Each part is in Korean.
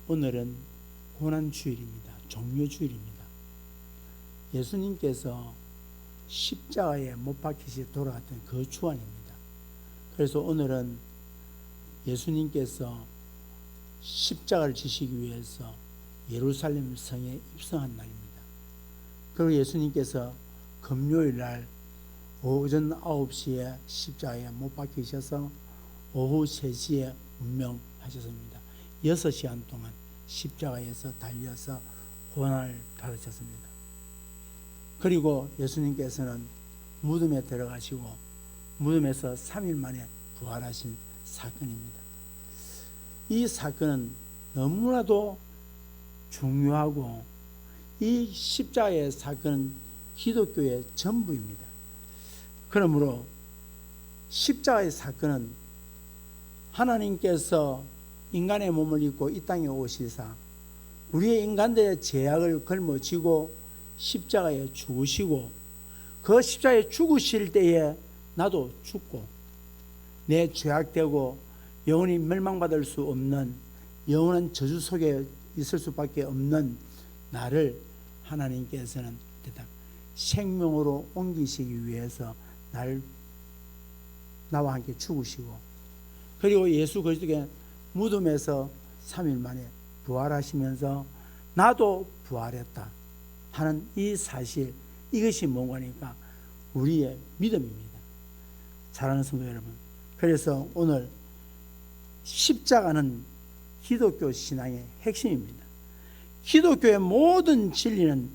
오늘은 고난주일입니다. 종료주일입니다. 예수님께서 십자가에 못 박히시 돌아갔던 그 주안입니다. 그래서 오늘은 예수님께서 십자가를 지시기 위해서 예루살렘 성에 입성한 날입니다. 그리고 예수님께서 금요일 날 오전 9시에 십자가에 못 박히셔서 오후 3시에 운명하셨습니다. 6시간 동안 십자가에서 달려서 고난을 받으셨습니다. 그리고 예수님께서는 무덤에 들어가시고 무덤에서 3일 만에 부활하신 사건입니다. 이 사건은 너무나도 중요하고 이 십자가의 사건은 기독교의 전부입니다. 그러므로 십자가의 사건은 하나님께서 인간의 몸을 입고 이 땅에 오시사 우리의 인간들의 죄악을 걸머지고 십자가에 죽으시고 그 십자가에 죽으실 때에 나도 죽고 내 죄악되고 영원히 멸망받을 수 없는 영원한 저주 속에 있을 수밖에 없는 나를 하나님께서는 생명으로 옮기시기 위해서 나와 함께 죽으시고 그리고 예수 그리스도의 무덤에서 3일 만에 부활하시면서 나도 부활했다 하는 이 사실, 이것이 뭔가니까 우리의 믿음입니다. 사랑하는 성도 여러분, 그래서 오늘 십자가는 기독교 신앙의 핵심입니다. 기독교의 모든 진리는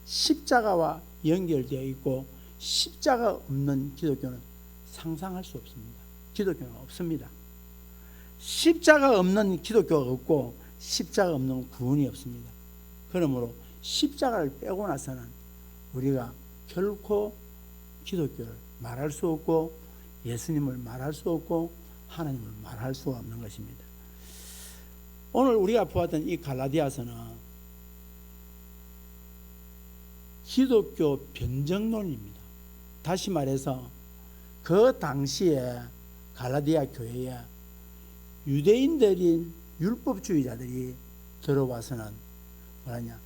십자가와 연결되어 있고 십자가 없는 기독교는 상상할 수 없습니다. 기독교는 없습니다. 십자가 없는 기독교가 없고 십자가 없는 구원이 없습니다. 그러므로 십자가를 빼고 나서는 우리가 결코 기독교를 말할 수 없고 예수님을 말할 수 없고 하나님을 말할 수가 없는 것입니다. 오늘 우리가 보았던 이 갈라디아서는 기독교 변정론입니다. 다시 말해서 그 당시에 갈라디아 교회에 유대인들인 율법주의자들이 들어와서는 뭐라냐,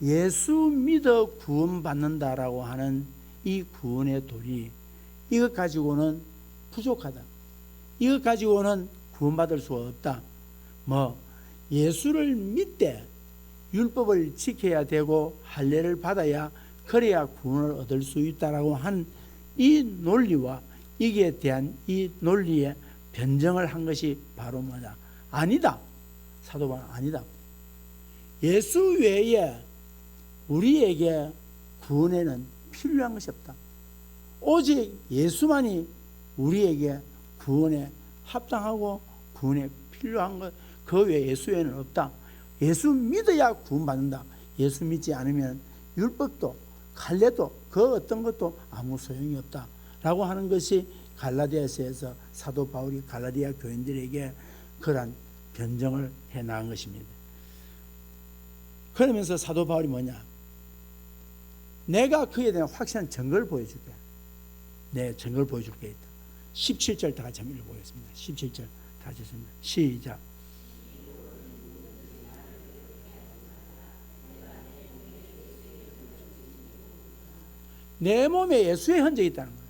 예수 믿어 구원받는다라고 하는 이 구원의 도리, 이것 가지고는 부족하다, 이것 가지고는 구원받을 수가 없다, 예수를 믿되 율법을 지켜야 되고 할례를 받아야 그래야 구원을 얻을 수 있다라고 한 이 논리와 이게 대한 이 논리에 변정을 한 것이 바로 뭐냐, 아니다, 사도 바울은 아니다, 예수 외에 우리에게 구원에는 필요한 것이 없다, 오직 예수만이 우리에게 구원에 합당하고 구원에 필요한 것, 그 외에 예수 외에는 없다, 예수 믿어야 구원받는다, 예수 믿지 않으면 율법도 할례도 그 어떤 것도 아무 소용이 없다 라고 하는 것이 갈라디아서에서 사도 바울이 갈라디아 교인들에게 그러한 변정을 해나간 것입니다. 그러면서 사도 바울이 뭐냐, 내가 그에 대한 확실한 증거를 보여줄게, 내 증거를 보여줄 게 있다. 17절 다 같이 한번 읽어보겠습니다. 17절 다 같이 읽습니다. 시작. 내 몸에 예수의 흔적이 있다는 거예요.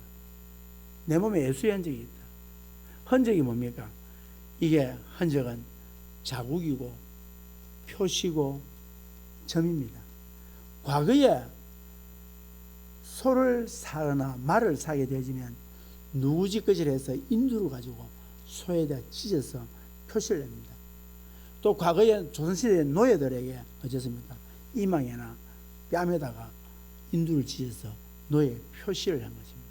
내 몸에 예수의 흔적이 있다. 흔적이 뭡니까? 이게 흔적은 자국이고 표시고 점입니다. 과거에 소를 사거나 말을 사게 되지면 누구짓것을 해서 인두를 가지고 소에다 찢어서 표시를 냅니다. 또 과거에 조선시대의 노예들에게 어쨌습니까? 이마에나 뺨에다가 인두를 찢어서 노예 표시를 한 것입니다.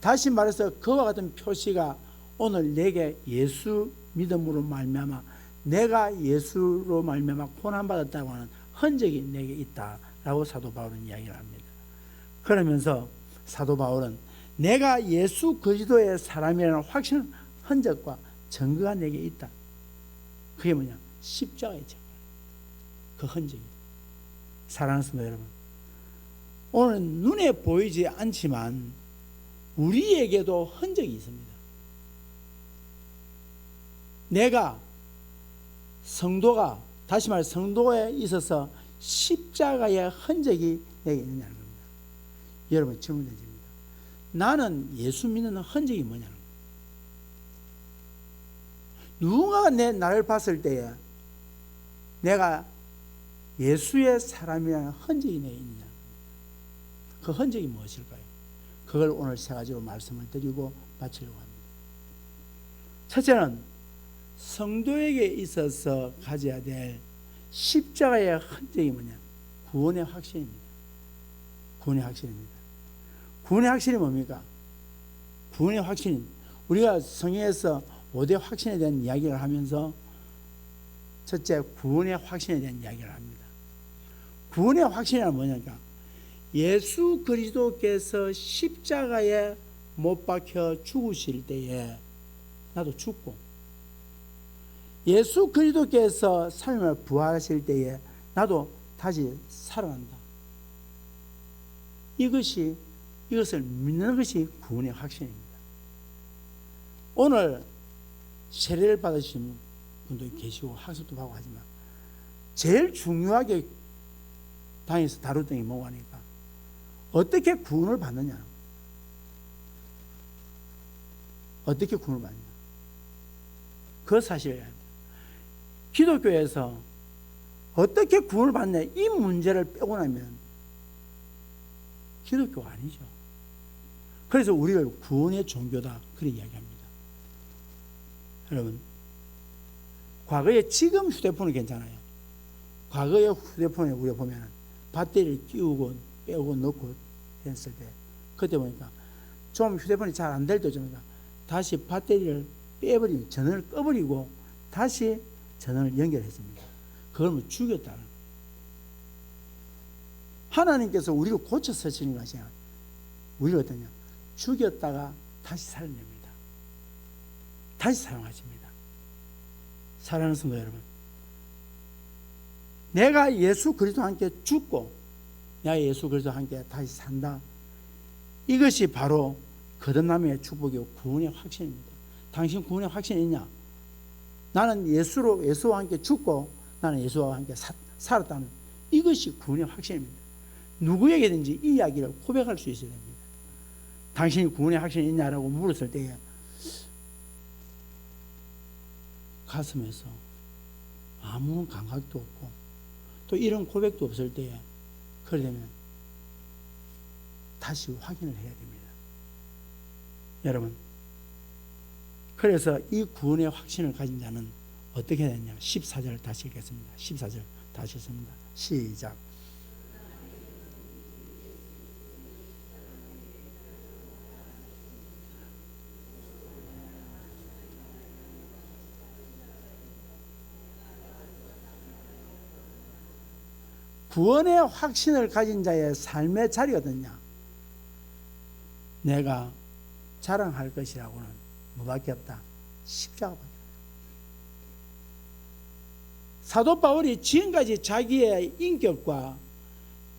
다시 말해서 그와 같은 표시가 오늘 내게 예수 믿음으로 말미암아 내가 예수로 말미암아 고난받았다고 하는 흔적이 내게 있다라고 사도 바울은 이야기를 합니다. 그러면서 사도 바울은 내가 예수 그리스도의 사람이라는 확실한 흔적과 증거가 내게 있다. 그게 뭐냐? 십자가의 증거. 그 흔적이. 사랑하는 성도 여러분, 오늘 눈에 보이지 않지만 우리에게도 흔적이 있습니다. 내가 성도가 다시 말해 성도에 있어서 십자가의 흔적이 내게 있느냐는 겁니다. 여러분 질문 던집니다. 나는 예수 믿는 흔적이 뭐냐는 겁니다. 누군가가 나를 봤을 때에 내가 예수의 사람이라는 흔적이 내게 있느냐는 겁니다. 그 흔적이 무엇일까요? 그걸 오늘 세 가지로 말씀을 드리고 마치려고 합니다. 첫째는 성도에게 있어서 가져야 될 십자가의 흔적이 뭐냐? 구원의 확신입니다. 구원의 확신입니다. 구원의 확신이 뭡니까? 구원의 확신, 우리가 성경에서 5대 확신에 대한 이야기를 하면서 첫째 구원의 확신에 대한 이야기를 합니다. 구원의 확신이란 뭐냐니까 예수 그리스도께서 십자가에 못 박혀 죽으실 때에 나도 죽고, 예수 그리스도께서 삶을 부활하실 때에 나도 다시 살아난다. 이것을 믿는 것이 구원의 확신입니다. 오늘 세례를 받으신 분도 계시고 학습도 하고 하지만 제일 중요하게 당에서 다루던 게 뭐가 하니까 어떻게 구원을 받느냐, 어떻게 구원을 받느냐, 그 사실을 알아야 합니다. 기독교에서 어떻게 구원을 받느냐 이 문제를 빼고 나면 기독교가 아니죠. 그래서 우리를 구원의 종교다 그렇게 이야기합니다. 여러분, 과거에 지금 휴대폰은 괜찮아요. 과거의 휴대폰에 우리가 보면 배터리를 끼우고 빼고 넣고 했을 때 그때 보니까 좀 휴대폰이 잘 안 될 때 좀 다시 배터리를 빼버리고 전원을 꺼버리고 다시 전원을 연결했습니다. 그걸 뭐 죽였다는 거예요. 하나님께서 우리를 고쳐 쓰시는 것이 우리를 어떠냐, 죽였다가 다시 살려냅니다. 다시 사용하십니다. 사랑하는 성도 여러분, 내가 예수 그리스도와 함께 죽고 내가 예수 그리스도와 함께 다시 산다. 이것이 바로 거듭남의 축복이고 구원의 확신입니다. 당신 구원의 확신이 있냐? 나는 예수와 함께 죽고 나는 예수와 함께 살았다는 이것이 구원의 확신입니다. 누구에게든지 이 이야기를 고백할 수 있어야 됩니다. 당신이 구원의 확신이 있냐라고 물었을 때에 가슴에서 아무 감각도 없고 또 이런 고백도 없을 때에 그러려면 다시 확인을 해야 됩니다. 여러분, 그래서 이 구원의 확신을 가진 자는 어떻게 되냐? 14절 다시 읽겠습니다. 14절 다시 읽습니다. 시작. 구원의 확신을 가진 자의 삶의 자리가 어떠냐? 내가 자랑할 것이라고는 뭐밖에 없다? 십자가밖에 없다. 사도 바울이 지금까지 자기의 인격과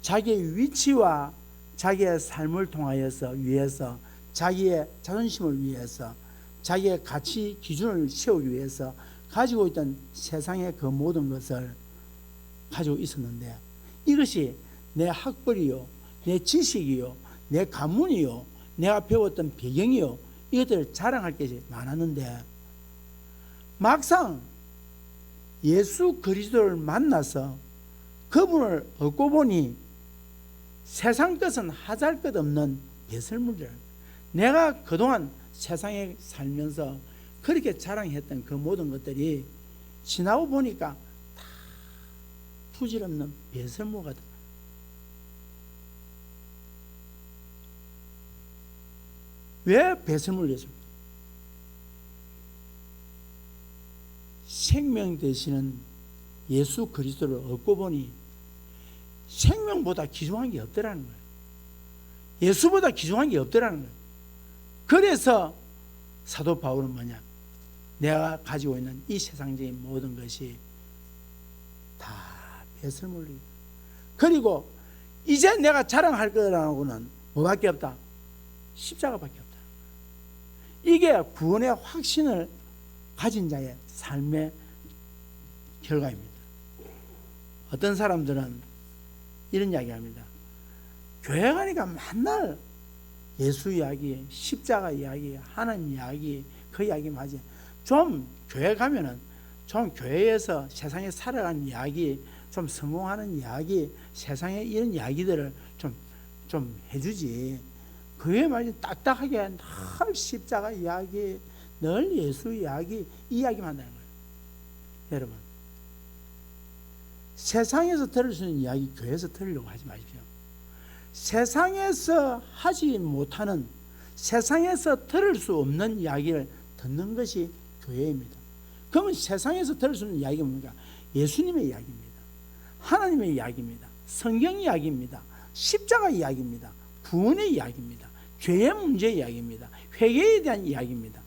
자기의 위치와 자기의 삶을 통하여서 위해서 자기의 자존심을 위해서 자기의 가치 기준을 세우기 위해서 가지고 있던 세상의 그 모든 것을 가지고 있었는데 이것이 내 학벌이요, 내 지식이요, 내 가문이요, 내가 배웠던 배경이요, 이것들을 자랑할 것이 많았는데 막상 예수 그리스도를 만나서 그분을 얻고 보니 세상 것은 하잘 것 없는 배설물들, 내가 그동안 세상에 살면서 그렇게 자랑했던 그 모든 것들이 지나고 보니까 다 부질없는 배설물 같은. 왜 배설물이었습니까? 생명 되시는 예수 그리스도를 얻고 보니 생명보다 귀중한 게 없더라는 거예요. 예수보다 귀중한 게 없더라는 거예요. 그래서 사도 바울은 뭐냐? 내가 가지고 있는 이 세상적인 모든 것이 다 배설물이다. 그리고 이제 내가 자랑할 거라고는 뭐밖에 없다? 십자가밖에 없다. 이게 구원의 확신을 가진 자의 삶의 결과입니다. 어떤 사람들은 이런 이야기 합니다. 교회 가니까 맨날 예수 이야기, 십자가 이야기, 하나님 이야기, 그 이야기만 하지. 좀 교회 가면은 좀 교회에서 세상에 살아가는 이야기, 좀 성공하는 이야기, 세상에 이런 이야기들을 좀 해주지. 그게 말이 딱딱하게 늘 십자가 이야기, 늘 예수 이야기, 이 이야기만 한다는 거예요. 여러분, 세상에서 들을 수 있는 이야기 교회에서 들으려고 하지 마십시오. 세상에서 하지 못하는, 세상에서 들을 수 없는 이야기를 듣는 것이 교회입니다. 그러면 세상에서 들을 수 있는 이야기가 뭡니까? 예수님의 이야기입니다. 하나님의 이야기입니다. 성경 이야기입니다. 십자가 이야기입니다. 구원의 이야기입니다. 죄의 문제 이야기입니다. 회개에 대한 이야기입니다.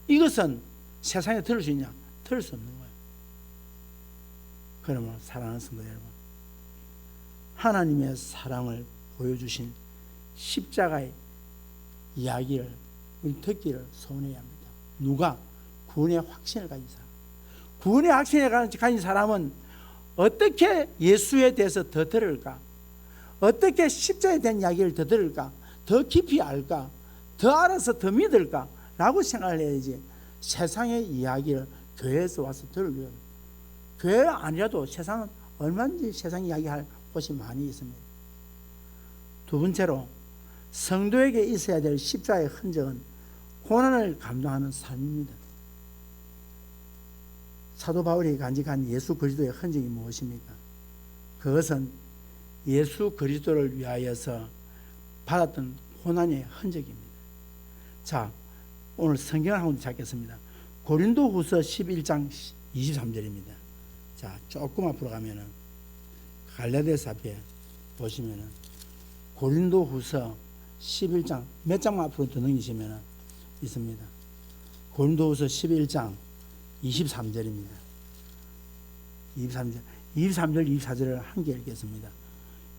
이것은 세상에 들을 수 있냐? 들을 수 없는 거예요. 그러면 사랑하는 성도 여러분, 하나님의 사랑을 보여주신 십자가의 이야기를 우리 듣기를 소원해야 합니다. 누가? 구원의 확신을 가진 사람. 구원의 확신을 가진 사람은 어떻게 예수에 대해서 더 들을까? 어떻게 십자가에 대한 이야기를 더 들을까? 더 깊이 알까? 더 알아서 더 믿을까? 라고 생각을 해야지. 세상의 이야기를 교회에서 와서 들으려고. 교회 아니라도 세상은 얼마든지 세상 이야기할 곳이 많이 있습니다. 두 번째로, 성도에게 있어야 될 십자가의 흔적은 고난을 감당하는 삶입니다. 사도 바울이 간직한 예수 그리스도의 흔적이 무엇입니까? 그것은 예수 그리스도를 위하여서 받았던 고난의 흔적입니다. 자, 오늘 성경을 한번 찾겠습니다. 고린도후서 11장 23절입니다. 자, 조금 앞으로 가면은 갈라디아서 앞에 보시면은 고린도후서 11장 몇 장만 앞으로 더 넘기시면은 있습니다. 고린도후서 11장 23절입니다. 23절, 24절을 함께 읽겠습니다.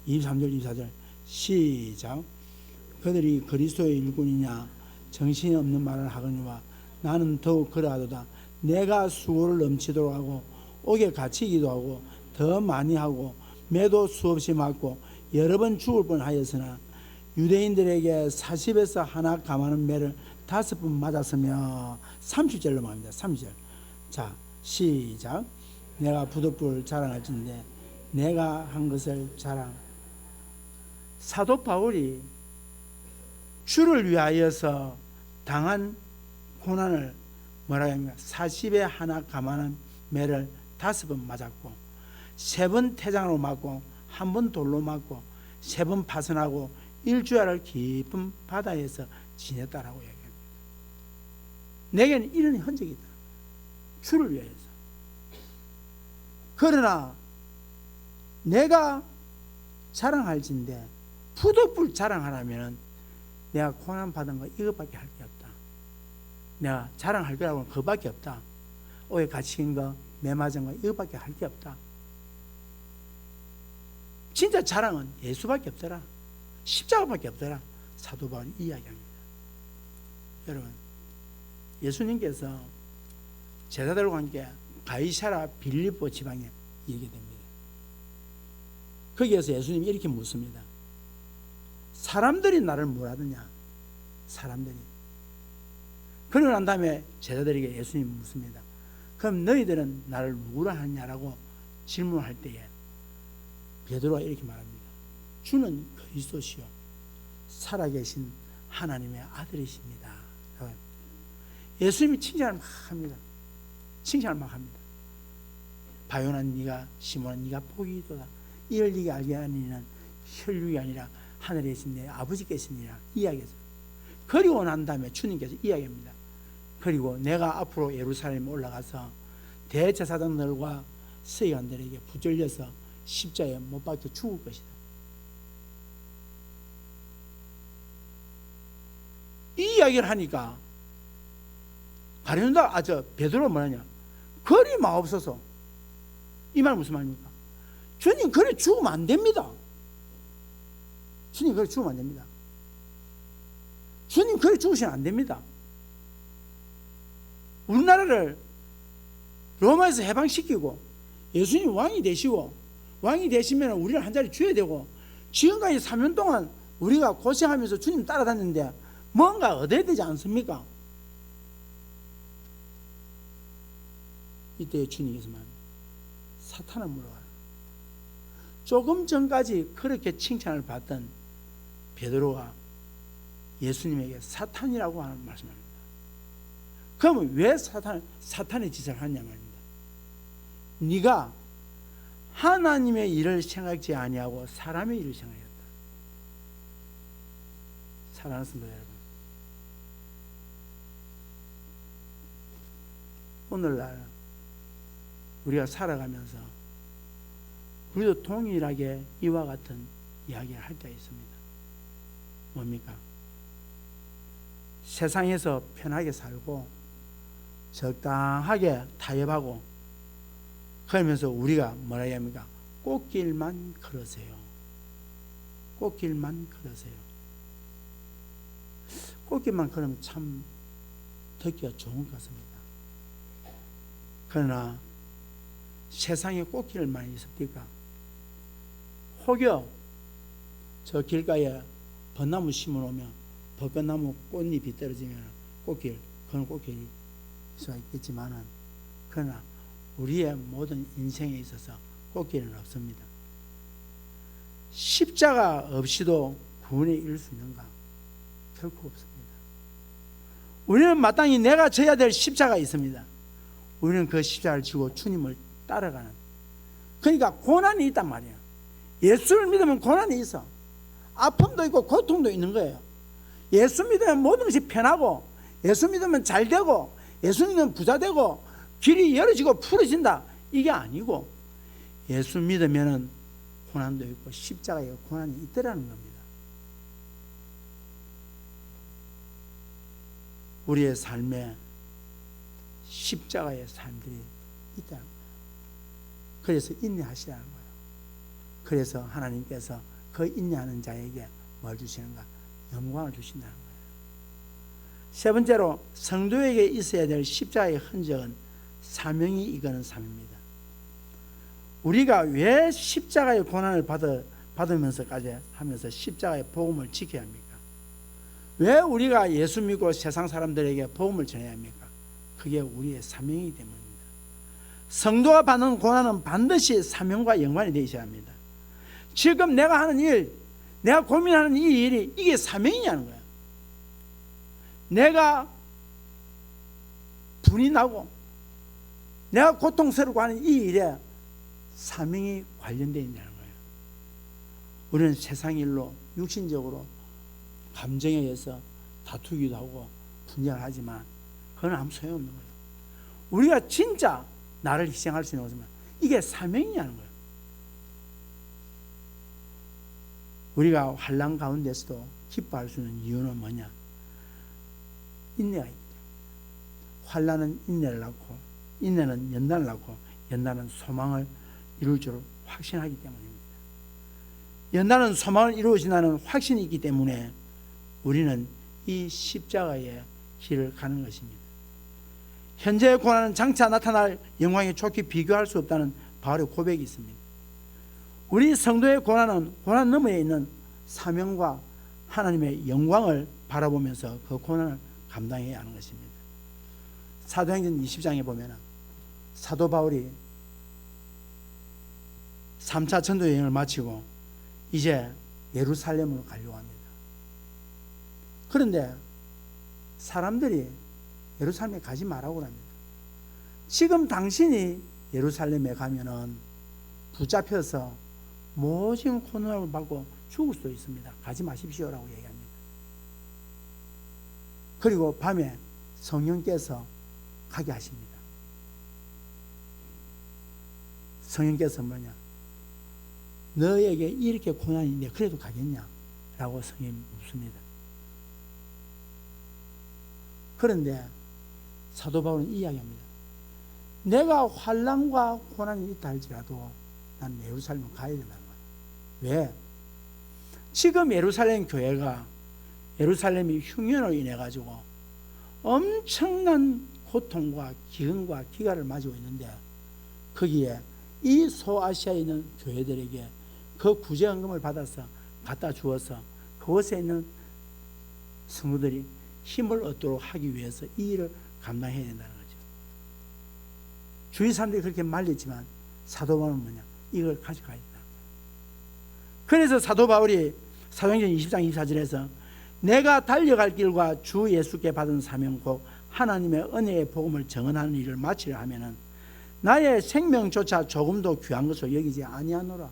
23절, 24절 시작. 그들이 그리스도의 일꾼이냐 정신이 없는 말을 하거니와 나는 더욱 그러하도다. 내가 수고를 넘치도록 하고 옥에 갇히기도 하고 더 많이 하고 매도 수없이 맞고 여러 번 죽을 뻔하였으나 유대인들에게 40에서 하나 감하는 매를 5번 맞았으며 30절로 말합니다. 30절. 자, 시작. 내가 부득불 자랑할진대 내가 한 것을 자랑. 사도 바울이 주를 위하여서 당한 고난을 뭐라고 합니까? 40에 하나 감하는 매를 5번 맞았고 3번 태장으로 맞고 1번 돌로 맞고 3번 파선하고 일주일을 깊은 바다에서 지냈다라고 얘기합니다. 내게는 이런 흔적이 있다. 주를 위하여서. 그러나 내가 자랑할진데 부득불 자랑하라면 내가 고난 받은 거 이것밖에 할 게 없다. 내가 자랑할 거라고는 그것밖에 없다. 옥에 갇힌 거, 매 맞은 거 이것밖에 할 게 없다. 진짜 자랑은 예수밖에 없더라. 십자가밖에 없더라. 사도 바울이 이야기합니다. 여러분, 예수님께서 제자들과 함께 가이사라 빌립보 지방에 이르게 됩니다. 거기에서 예수님이 이렇게 묻습니다. 사람들이 나를 뭐라느냐? 사람들이. 그러고 난 다음에 제자들에게 예수님이 묻습니다. 그럼 너희들은 나를 누구라 하느냐라고 질문할 때에 베드로가 이렇게 말합니다. 주는 그리스도시요 살아계신 하나님의 아들이십니다. 예수님이 칭찬을 막 합니다. 칭찬을 막 합니다. 바요나 네가 시몬아 네가 복이도다. 이를 네가 알게 하니는 혈육이 아니라 하늘에 계신 내 아버지께시니라 이야기했어요. 그리고 난 다음에 주님께서 이야기합니다. 그리고 내가 앞으로 예루살렘에 올라가서 대제사장들과 서기관들에게 붙들려서 십자가에 못 박혀 죽을 것이다. 이 이야기를 하니까 가룟유다 베드로가 뭐냐냐? 그리 마옵소서. 이 말 무슨 말입니까? 주님 그래 죽으면 안 됩니다. 주님 그래 죽으면 안 됩니다. 주님 그래 죽으시면 안 됩니다. 우리나라를 로마에서 해방시키고 예수님 왕이 되시고 왕이 되시면 우리를 한 자리 줘야 되고, 지금까지 3년 동안 우리가 고생하면서 주님 따라다녔는데 뭔가 얻어야 되지 않습니까? 이때 주님께서 말합니다. 사탄을 물어가라. 조금 전까지 그렇게 칭찬을 받던 베드로가 예수님에게 사탄이라고 하는 말씀합니다. 그러면 왜 사탄의 짓을 하냐 말입니다. 네가 하나님의 일을 생각지 아니하고 사람의 일을 생각했다. 사랑하는 성도 여러분, 오늘날 우리가 살아가면서 우리도 동일하게 이와 같은 이야기를 할 때가 있습니다. 뭡니까? 세상에서 편하게 살고 적당하게 타협하고 그러면서 우리가 뭐라 해야 합니까? 꽃길만 걸으세요. 꽃길만 걸으세요. 꽃길만 걸으면 참 듣기가 좋은 것 같습니다. 그러나 세상에 꽃길을 많이 있습니까? 혹여 저 길가에 벚나무 심어놓으면 벚나무 꽃잎이 떨어지면 꽃길, 그런 꽃길이 있을 수 있겠지만은, 그러나 우리의 모든 인생에 있어서 꽃길은 없습니다. 십자가 없이도 구원에 이를 수 있는가? 결코 없습니다. 우리는 마땅히 내가 져야 될 십자가 있습니다. 우리는 그 십자가를 지고 주님을 따라가는, 그러니까 고난이 있단 말이에요. 예수를 믿으면 고난이 있어. 아픔도 있고 고통도 있는 거예요. 예수 믿으면 모든 것이 편하고, 예수 믿으면 잘 되고, 예수 믿으면 부자 되고, 길이 열어지고 풀어진다, 이게 아니고, 예수 믿으면 고난도 있고 십자가에 고난이 있더라는 겁니다. 우리의 삶에 십자가의 삶들이 있다는 거예요. 그래서 인내하시라는 거예요. 그래서 하나님께서 그 인내하는 자에게 뭘 주시는가? 영광을 주신다는 거예요. 세 번째로, 성도에게 있어야 될 십자가의 흔적은 사명이 이거는 삶입니다. 우리가 왜 십자가의 고난을 받으면서까지 하면서 십자가의 복음을 지켜야 합니까? 왜 우리가 예수 믿고 세상 사람들에게 복음을 전해야 합니까? 그게 우리의 사명이기 때문입니다. 성도가 받는 고난은 반드시 사명과 연관이 되어 있어야 합니다. 지금 내가 하는 일, 내가 고민하는 이 일이 이게 사명이냐는 거예요. 내가 분이 나고 내가 고통스럽고 하는 이 일에 사명이 관련되어 있다는 거예요. 우리는 세상 일로 육신적으로 감정에 의해서 다투기도 하고 분쟁을 하지만 그건 아무 소용없는 거예요. 우리가 진짜 나를 희생할 수 있는 것은 이게 사명이냐는 거예요. 우리가 환난 가운데서도 기뻐할 수 있는 이유는 뭐냐? 인내가 있기 때문에. 환난은 인내를 낳고, 인내는 연단을 낳고, 연단은 소망을 이룰 줄 확신하기 때문입니다. 연단은 소망을 이루어진다는 확신이 있기 때문에 우리는 이 십자가의 길을 가는 것입니다. 현재의 고난은 장차 나타날 영광에 좋게 비교할 수 없다는 바울의 고백이 있습니다. 우리 성도의 고난은 고난 너머에 있는 사명과 하나님의 영광을 바라보면서 그 고난을 감당해야 하는 것입니다. 사도행전 20장에 보면 사도 바울이 3차 전도 여행을 마치고 이제 예루살렘으로 가려고 합니다. 그런데 사람들이 예루살렘에 가지 말라고 합니다. 지금 당신이 예루살렘에 가면은 붙잡혀서 모진 고난을 받고 죽을 수도 있습니다. 가지 마십시오라고 얘기합니다. 그리고 밤에 성령께서 가게 하십니다. 성령께서 뭐냐? 너에게 이렇게 고난이 있는데 그래도 가겠냐? 라고 성령이 묻습니다. 그런데 사도 바울은 이야기합니다. 내가 환난과 고난이 있다 할지라도 난 예루살렘을 가야 된다는 거예요. 왜? 지금 예루살렘 교회가 예루살렘이 흉년으로 인해 가지고 엄청난 고통과 기근과 기가를 맞이고 있는데 거기에 이 소아시아에 있는 교회들에게 그 구제헌금을 받아서 갖다 주어서 그곳에 있는 성도들이 힘을 얻도록 하기 위해서 이 일을 감당해야 된다는 거죠. 주위 사람들이 그렇게 말렸지만 사도 바울은 뭐냐? 이걸 가져가야 된다. 그래서 사도 바울이 사도행전 20장 24절에서 내가 달려갈 길과 주 예수께 받은 사명 곧 하나님의 은혜의 복음을 증언하는 일을 마치려 하면은 나의 생명조차 조금도 귀한 것으로 여기지 아니하노라.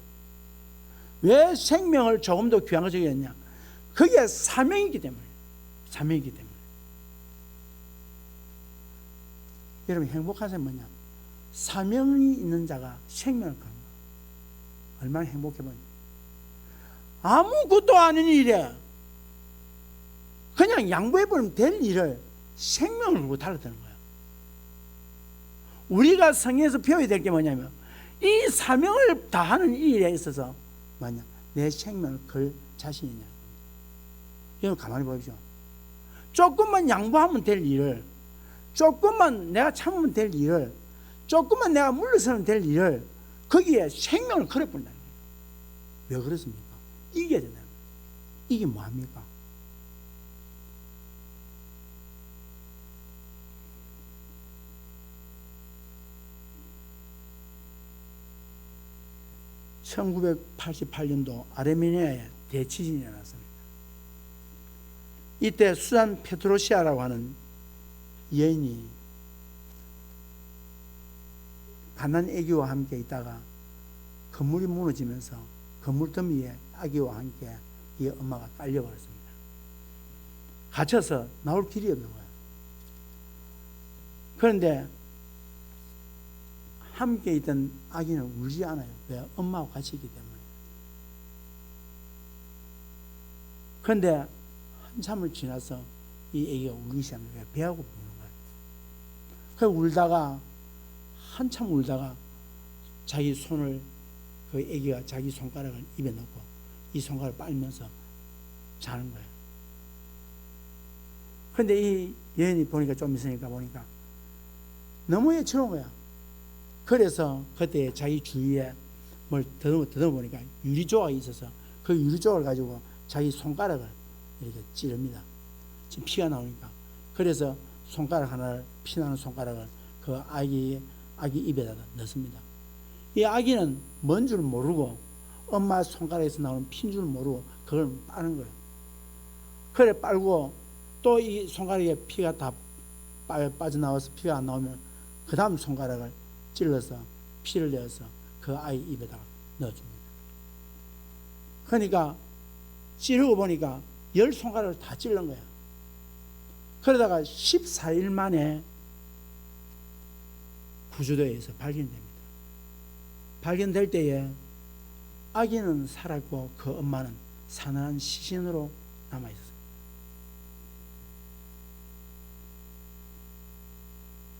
왜 생명을 조금도 귀한 것으로 여겼냐? 그게 사명이기 때문에. 사명이기 때문에. 여러분 행복한 사람이 뭐냐? 사명이 있는 자가 생명을 거는 거야. 얼마나 행복해 보이냐? 아무것도 아닌 일에 그냥 양보해버리면 될 일을 생명을 걸고 달라드는 거야. 우리가 성경에서 배워야 될 게 뭐냐면 이 사명을 다하는 이 일에 있어서 뭐냐? 내 생명을 걸 자신이 있냐. 여러분 가만히 보십시오. 조금만 양보하면 될 일을, 조금만 내가 참으면 될 일을, 조금만 내가 물러서면 될 일을 거기에 생명을 걸어버린다는 거예요. 왜 그렇습니까? 이겨야 된다는 거예요. 이게 뭐합니까? (1988년도) 아르메니아에 대지진이 일어났습니다. 이때 수잔 페트로시아라고 하는 여인이 가난 아기와 함께 있다가 건물이 무너지면서 건물 더미에 아기와 함께 이 엄마가 딸려버렸습니다. 갇혀서 나올 길이 없는 거예요. 그런데 함께 있던 아기는 울지 않아요. 왜? 엄마하고 같이 있기 때문에. 그런데 한참을 지나서 이 아기가 울기 시작합니다. 배하고 부는 거예요. 그래서 울다가 한참 울다가 자기 손을 그 아기가 자기 손가락을 입에 넣고 이 손가락을 빨면서 자는 거예요. 그런데 이 여인이 보니까 좀 있으니까 보니까 너무 애처로운 거야. 그래서 그때 자기 주위에 뭘 더듬어 보니까 유리조각이 있어서 그 유리조각을 가지고 자기 손가락을 이렇게 찌릅니다. 지금 피가 나오니까. 그래서 손가락 하나를, 피나는 손가락을 그 아기 입에다 넣습니다. 이 아기는 뭔 줄 모르고 엄마 손가락에서 나오는 피인 줄 모르고 그걸 빠는 거예요. 그래 빨고 또 이 손가락에 피가 다 빠져나와서 피가 안 나오면 그 다음 손가락을 찔러서 피를 내어서 그 아이 입에다가 넣어줍니다. 그러니까 찌르고 보니까 10손가락을 다 찔른 거야. 그러다가 14일 만에 구조대에서 발견됩니다. 발견될 때에 아기는 살았고 그 엄마는 사나운 시신으로 남아있었습니다.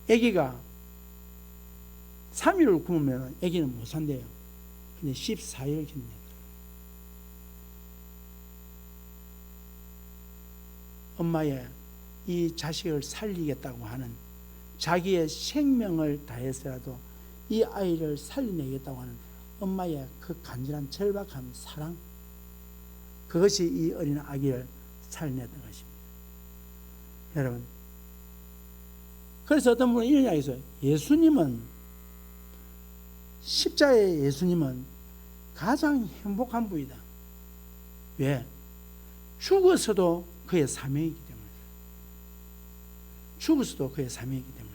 아기가 3일을 굶으면 아기는 못 산대요. 근데 14일을 견뎌요. 엄마의 이 자식을 살리겠다고 하는 자기의 생명을 다해서라도 이 아이를 살려내겠다고 하는 엄마의 그 간절한 절박한 사랑, 그것이 이 어린 아기를 살려냈던 것입니다. 여러분, 그래서 어떤 분은 이런 이야기 있어요. 십자가의 예수님은 가장 행복한 분이다. 왜? 죽어서도 그의 사명이기 때문에. 죽어서도 그의 사명이기 때문에.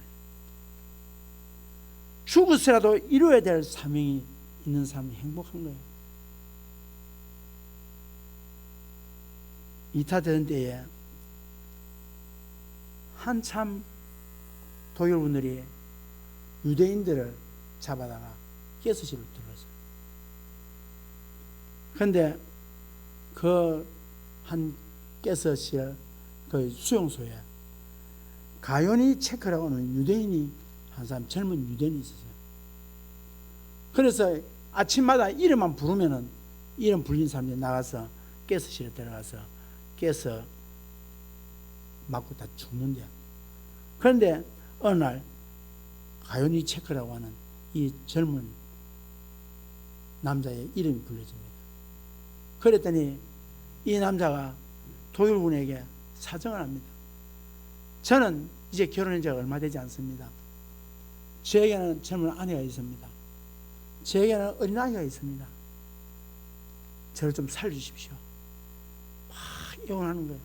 죽어서라도 이루어야 될 사명이 있는 사람이 행복한 거예요. 이타 되는 때에 한참 독일군들이 유대인들을 잡아다가 가스실을 들었어요. 그런데 그 한 가스실 그 수용소에 가요니 체크라고 하는 유대인이 한 사람, 젊은 유대인이 있었어요. 그래서 아침마다 이름만 부르면은 이름 불린 사람들이 나가서 가스실에 들어가서 가스 맞고 다 죽는데요. 그런데 어느 날 가요니 체크라고 하는 이 젊은 남자의 이름이 불려집니다. 그랬더니 이 남자가 도율군에게 사정을 합니다. 저는 이제 결혼한 지가 얼마 되지 않습니다. 저에게는 젊은 아내가 있습니다. 저에게는 어린아이가 있습니다. 저를 좀 살려주십시오. 막 애원하는 거예요.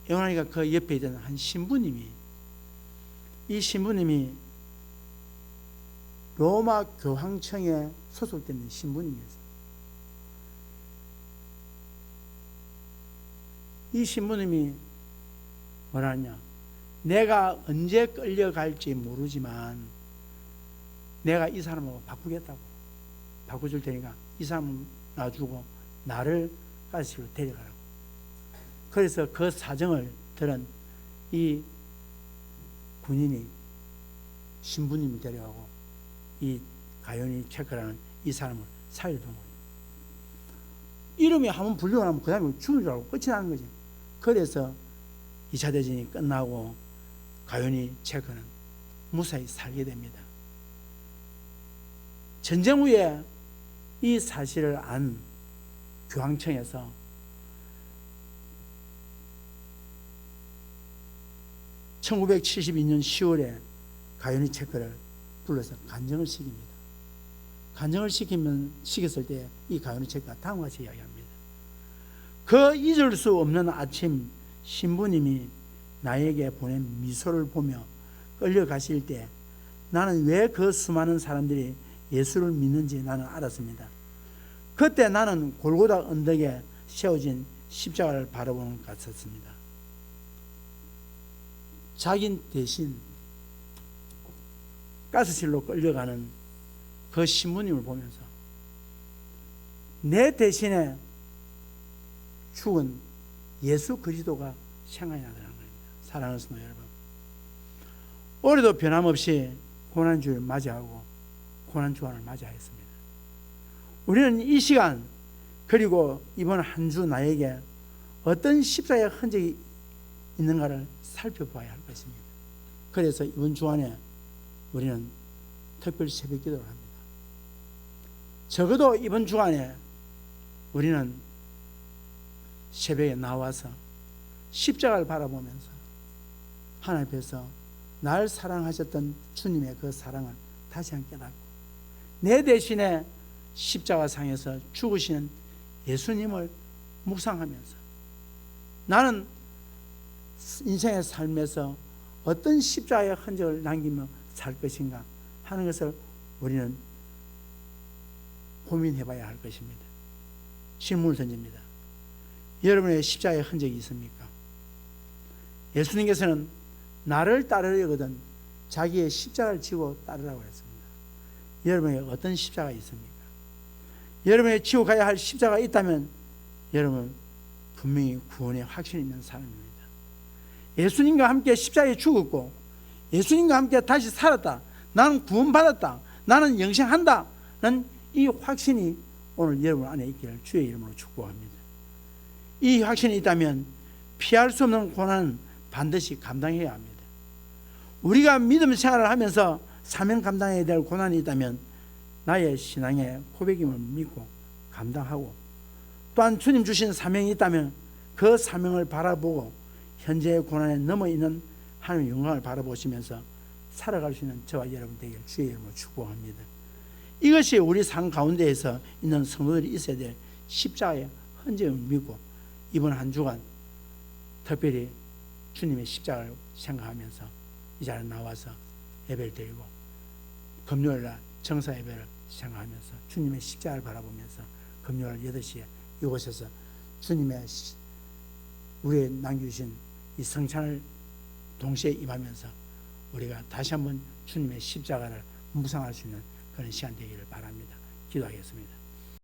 애원하니까 그 옆에 있던 한 신부님이, 이 신부님이 로마 교황청에 소속된 신부님이었어요. 이 신부님이 뭐라 하냐, 내가 언제 끌려갈지 모르지만 내가 이 사람하고 바꾸겠다고, 바꿔줄 테니까 이 사람을 놔주고 나를 가시로 데려가라고. 그래서 그 사정을 들은 이 군인이 신부님을 데려가고 이 가요니 체크라는 이 사람을 살려둔 거예요. 이름이 한번 불리고 나면 그 다음에 죽을 줄 알고 끝이 나는 거지. 그래서 2차 대전이 끝나고 가요니 체크는 무사히 살게 됩니다. 전쟁 후에 이 사실을 안 교황청에서 (1972년 10월에) 가요니 체크를 불러서 간증을 시킵니다. 간증을 시켰을 때 이 가요니 체크가 다음과 같이 이야기합니다. 그 잊을 수 없는 아침, 신부님이 나에게 보낸 미소를 보며 끌려가실 때 나는 왜 그 수많은 사람들이 예수를 믿는지 나는 알았습니다. 그때 나는 골고다 언덕에 세워진 십자가를 바라보는 것 같았습니다. 자기 대신 가스실로 끌려가는 그 신부님을 보면서 내 대신에 죽은 예수 그리스도가 생각이 나더라는 겁니다. 사랑하는 성도 여러분, 올해도 변함없이 고난주를 맞이하고 고난주간을 맞이하였습니다. 우리는 이 시간 그리고 이번 한 주 나에게 어떤 십자가의 흔적이 있는가를 살펴봐야 할 것입니다. 그래서 이번 주간에 우리는 특별 새벽 기도를 합니다. 적어도 이번 주간에 우리는 새벽에 나와서 십자가를 바라보면서 하나님 앞에서 날 사랑하셨던 주님의 그 사랑을 다시 한번 깨닫고 내 대신에 십자가상에서 죽으시는 예수님을 묵상하면서 나는 인생의 삶에서 어떤 십자가의 흔적을 남기며 살 것인가 하는 것을 우리는 고민해 봐야 할 것입니다. 질문을 던집니다. 여러분의 십자가의 흔적이 있습니까? 예수님께서는 나를 따르려거든 자기의 십자가를 지고 따르라고 했습니다. 여러분에게 어떤 십자가 있습니까? 여러분이 지고 가야 할 십자가가 있다면 여러분 분명히 구원의 확신이 있는 사람입니다. 예수님과 함께 십자가에 죽었고 예수님과 함께 다시 살았다, 나는 구원받았다, 나는 영생한다 는 이 확신이 오늘 여러분 안에 있기를 주의 이름으로 축복합니다. 이 확신이 있다면 피할 수 없는 고난은 반드시 감당해야 합니다. 우리가 믿음 생활을 하면서 사명 감당해야 될 고난이 있다면 나의 신앙의 고백임을 믿고 감당하고, 또한 주님 주신 사명이 있다면 그 사명을 바라보고 현재의 고난에 넘어 있는 하나님의 영광을 바라보시면서 살아갈 수 있는 저와 여러분 되길 주의 이름으로 축복합니다. 이것이 우리 삶 가운데에서 있는 성도들이 있어야 될 십자가의 흔적을 믿고 이번 한 주간 특별히 주님의 십자가를 생각하면서 이 자리에 나와서 예배를 드리고 금요일날 정사 예배를 생각하면서 주님의 십자가를 바라보면서 금요일 8시에 이곳에서 주님의 우리에 남겨주신 이 성찬을 동시에 임하면서 우리가 다시 한번 주님의 십자가를 묵상할 수 있는 그런 시간 되기를 바랍니다. 기도하겠습니다.